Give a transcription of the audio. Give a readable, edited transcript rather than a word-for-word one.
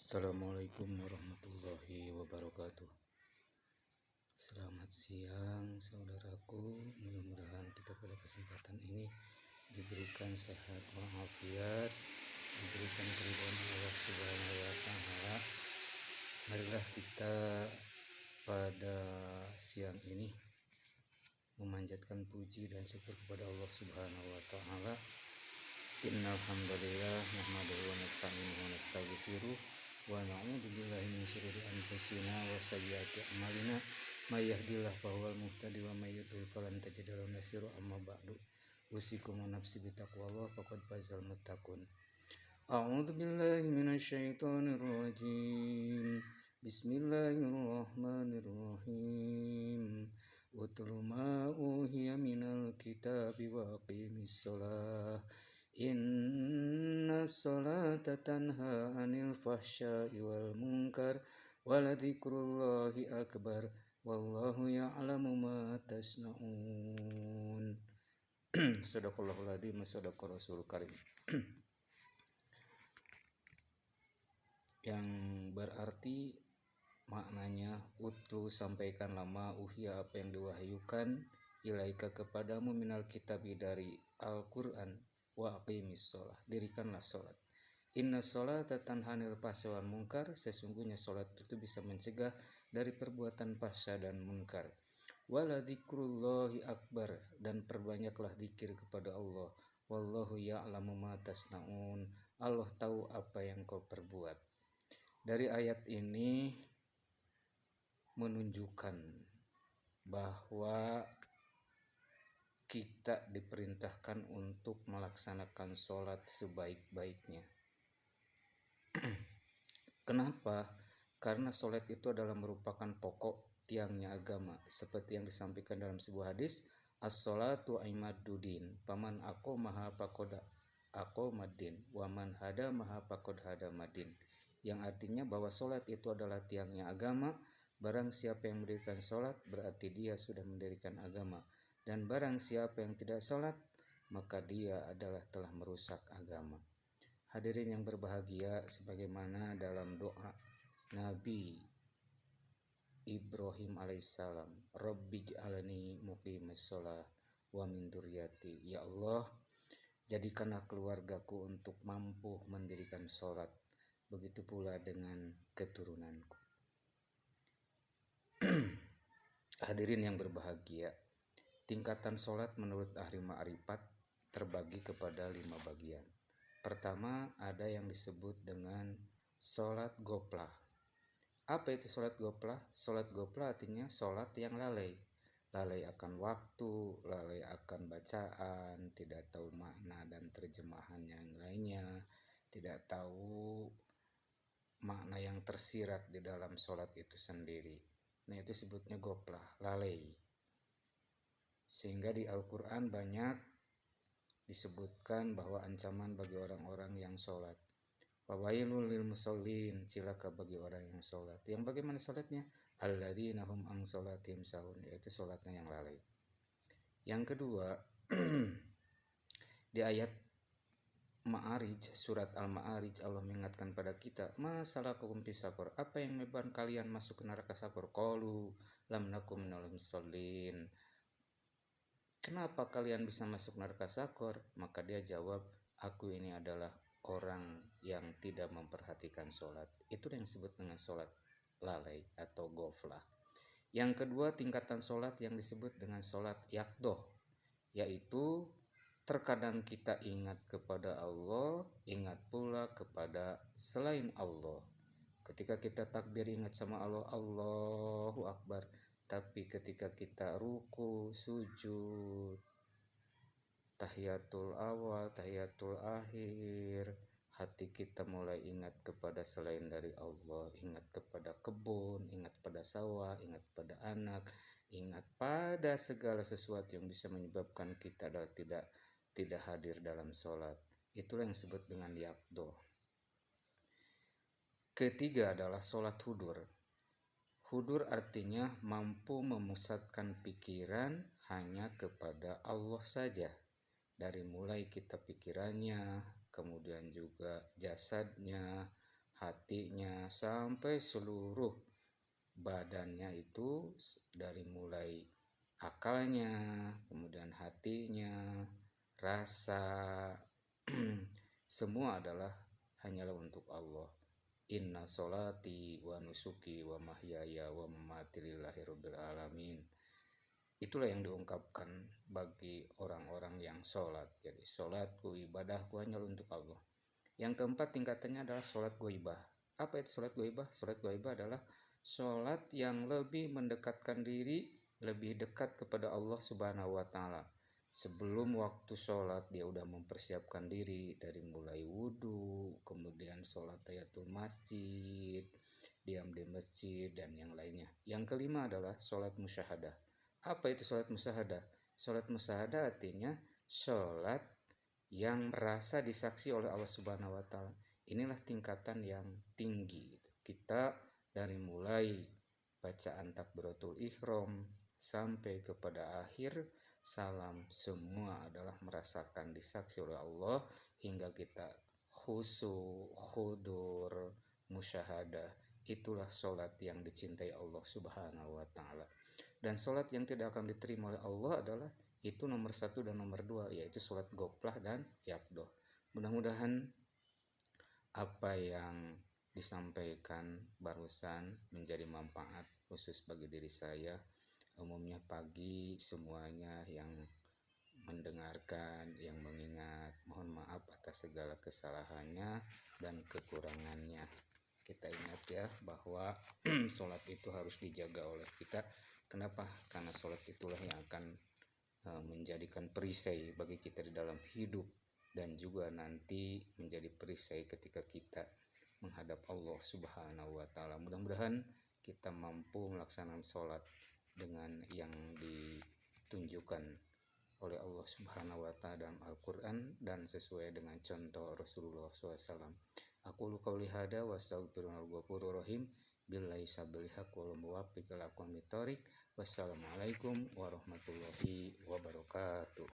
Assalamualaikum warahmatullahi wabarakatuh. Selamat siang saudaraku. Mudah-mudahan kita pada kesempatan ini diberikan sehat walafiat, diberikan keridhaan Allah Subhanahu wa taala. Marilah kita pada siang ini memanjatkan puji dan syukur kepada Allah Subhanahu wa taala. Innal hamdalillah nahmaduhu wa nasta'inuhu wa nastaghfiruh wa na'udzu billahi min syururi anfusina wa sayyiati a'malina may yahdihillahu fahuwal muhtadi wa may yudlil falan tajida lahu nasira amma ba'du. Usikum wa nafsi bi taqwallah faqad fazal muttaqun. A'udzu billahi minasy syaithanir rajim. Bismillahirrahmanirrahim. Utlu ma uhiya minal kitabi wa aqimis shalah. Inna sholata tanha anil fahsya'i wal munkar waladhikrullahi akbar wallahu ya'lamu ma tasna'un. Sadaqallahul adzim wa sadaqa rasulul karim. Yang berarti maknanya utlu sampaikan lama uhya apa yang diwahyukan ilaika kepadamu minal kitabi dari Al-Qur'an wa aqimis sholah dirikanlah sholat. Inna sholata tanha anil fahsya wal munkar, sesungguhnya sholat itu bisa mencegah dari perbuatan fahsya dan munkar. Wala dzikrullahi akbar, dan perbanyaklah zikir kepada Allah. Wallahu ya'lamu ma tasna'un, Allah tahu apa yang kau perbuat. Dari ayat ini menunjukkan bahwa kita diperintahkan untuk melaksanakan sholat sebaik-baiknya. Kenapa? Karena sholat itu adalah merupakan pokok tiangnya agama. Seperti yang disampaikan dalam sebuah hadis, as-sholatu imaduddin, paman aqamaha faqad aqamaddin, waman hadamaha faqad hadamadin. Yang artinya bahwa sholat itu adalah tiangnya agama. Barang siapa yang mendirikan sholat, berarti dia sudah mendirikan agama. Dan barang siapa yang tidak sholat, maka dia adalah telah merusak agama. Hadirin yang berbahagia, sebagaimana dalam doa Nabi Ibrahim alaihissalam, Rabbi'j'alni muqimas shalah wa min dzurriyyati. Ya Allah, jadikanlah keluargaku untuk mampu mendirikan sholat. Begitu pula dengan keturunanku. Hadirin yang berbahagia, tingkatan sholat menurut ahli ma'rifat terbagi kepada 5 bagian. Pertama, ada yang disebut dengan sholat goplah. Apa itu sholat goplah? Sholat goplah artinya sholat yang lalai. Lalai akan waktu, lalai akan bacaan, tidak tahu makna dan terjemahan yang lainnya, tidak tahu makna yang tersirat di dalam sholat itu sendiri. Nah, itu sebutnya goplah, lalai. Sehingga di Al-Quran banyak disebutkan bahwa ancaman bagi orang-orang yang sholat. Fawailul lil musallin, cilaka bagi orang yang sholat. Yang bagaimana sholatnya? Alladzina hum an sholatihim sahun, yaitu sholatnya yang lalai. Yang kedua, di ayat Ma'arij, surat Al-Ma'arij, Allah mengingatkan pada kita, masalakum fis saqar, apa yang menyebabkan kalian masuk ke neraka saqar? Qalu lam nakum minal musallin. Kenapa kalian bisa masuk neraka saqar? Maka dia jawab, aku ini adalah orang yang tidak memperhatikan sholat. Itu yang disebut dengan sholat lalai atau ghaflah. Yang kedua, tingkatan sholat yang disebut dengan sholat yaqdoh, yaitu terkadang kita ingat kepada Allah, ingat pula kepada selain Allah. Ketika kita takbir ingat sama Allah, Allahu Akbar. Tapi ketika kita ruku, sujud, tahiyatul awal, tahiyatul akhir, hati kita mulai ingat kepada selain dari Allah, ingat kepada kebun, ingat pada sawah, ingat pada anak, ingat pada segala sesuatu yang bisa menyebabkan kita tidak hadir dalam sholat. Itulah yang disebut dengan yaqdoh. Ketiga adalah sholat hudur. Hudur artinya mampu memusatkan pikiran hanya kepada Allah saja. Dari mulai kita pikirannya, kemudian juga jasadnya, hatinya, sampai seluruh badannya itu, dari mulai akalnya, kemudian hatinya, rasa, semua adalah hanyalah untuk Allah. Inna sholati wa nusuki wa mahyaya wa mamati lillahi rabbil alamin. Itulah yang diungkapkan bagi orang-orang yang sholat. Jadi sholatku, ibadahku hanya untuk Allah. Yang keempat tingkatannya adalah sholat goibah. Apa itu sholat goibah? Sholat goibah adalah sholat yang lebih mendekatkan diri, lebih dekat kepada Allah Subhanahu wa Ta'ala. Sebelum waktu sholat, dia udah mempersiapkan diri dari mulai wudhu, kemudian sholat tahiyatul masjid, diam di masjid, dan yang lainnya. Yang kelima adalah sholat musyahadah. Apa itu sholat musyahadah? Sholat musyahadah artinya sholat yang merasa disaksi oleh Allah Subhanahu wa Ta'ala. Inilah tingkatan yang tinggi. Kita dari mulai bacaan takbiratul ihram sampai kepada akhir salam, semua adalah merasakan disaksi oleh Allah hingga kita khusyuk, khudur, musyahadah. Itulah sholat yang dicintai Allah Subhanahu wa Ta'ala. Dan sholat yang tidak akan diterima oleh Allah adalah itu nomor 1 dan nomor 2, yaitu sholat goplah dan yakdoh. Mudah-mudahan apa yang disampaikan barusan menjadi manfaat khusus bagi diri saya. Umumnya pagi semuanya yang mendengarkan, yang mengingat, mohon maaf atas segala kesalahannya dan kekurangannya. Kita ingat ya bahwa sholat itu harus dijaga oleh kita. Kenapa? Karena sholat itulah yang akan menjadikan perisai bagi kita di dalam hidup, dan juga nanti menjadi perisai ketika kita menghadap Allah Subhanahu wa Ta'ala. Mudah-mudahan kita mampu melaksanakan sholat dengan yang ditunjukkan oleh Allah Subhanahu wa Ta'ala dalam Al-Quran dan sesuai dengan contoh Rasulullah SAW. Aku qauli hada wa astaghfirullahal ghafurur rahim. Billahi sabil haq wal muwaffiq ila aqwamit thoriq. Wassalamualaikum warahmatullahi wabarakatuh.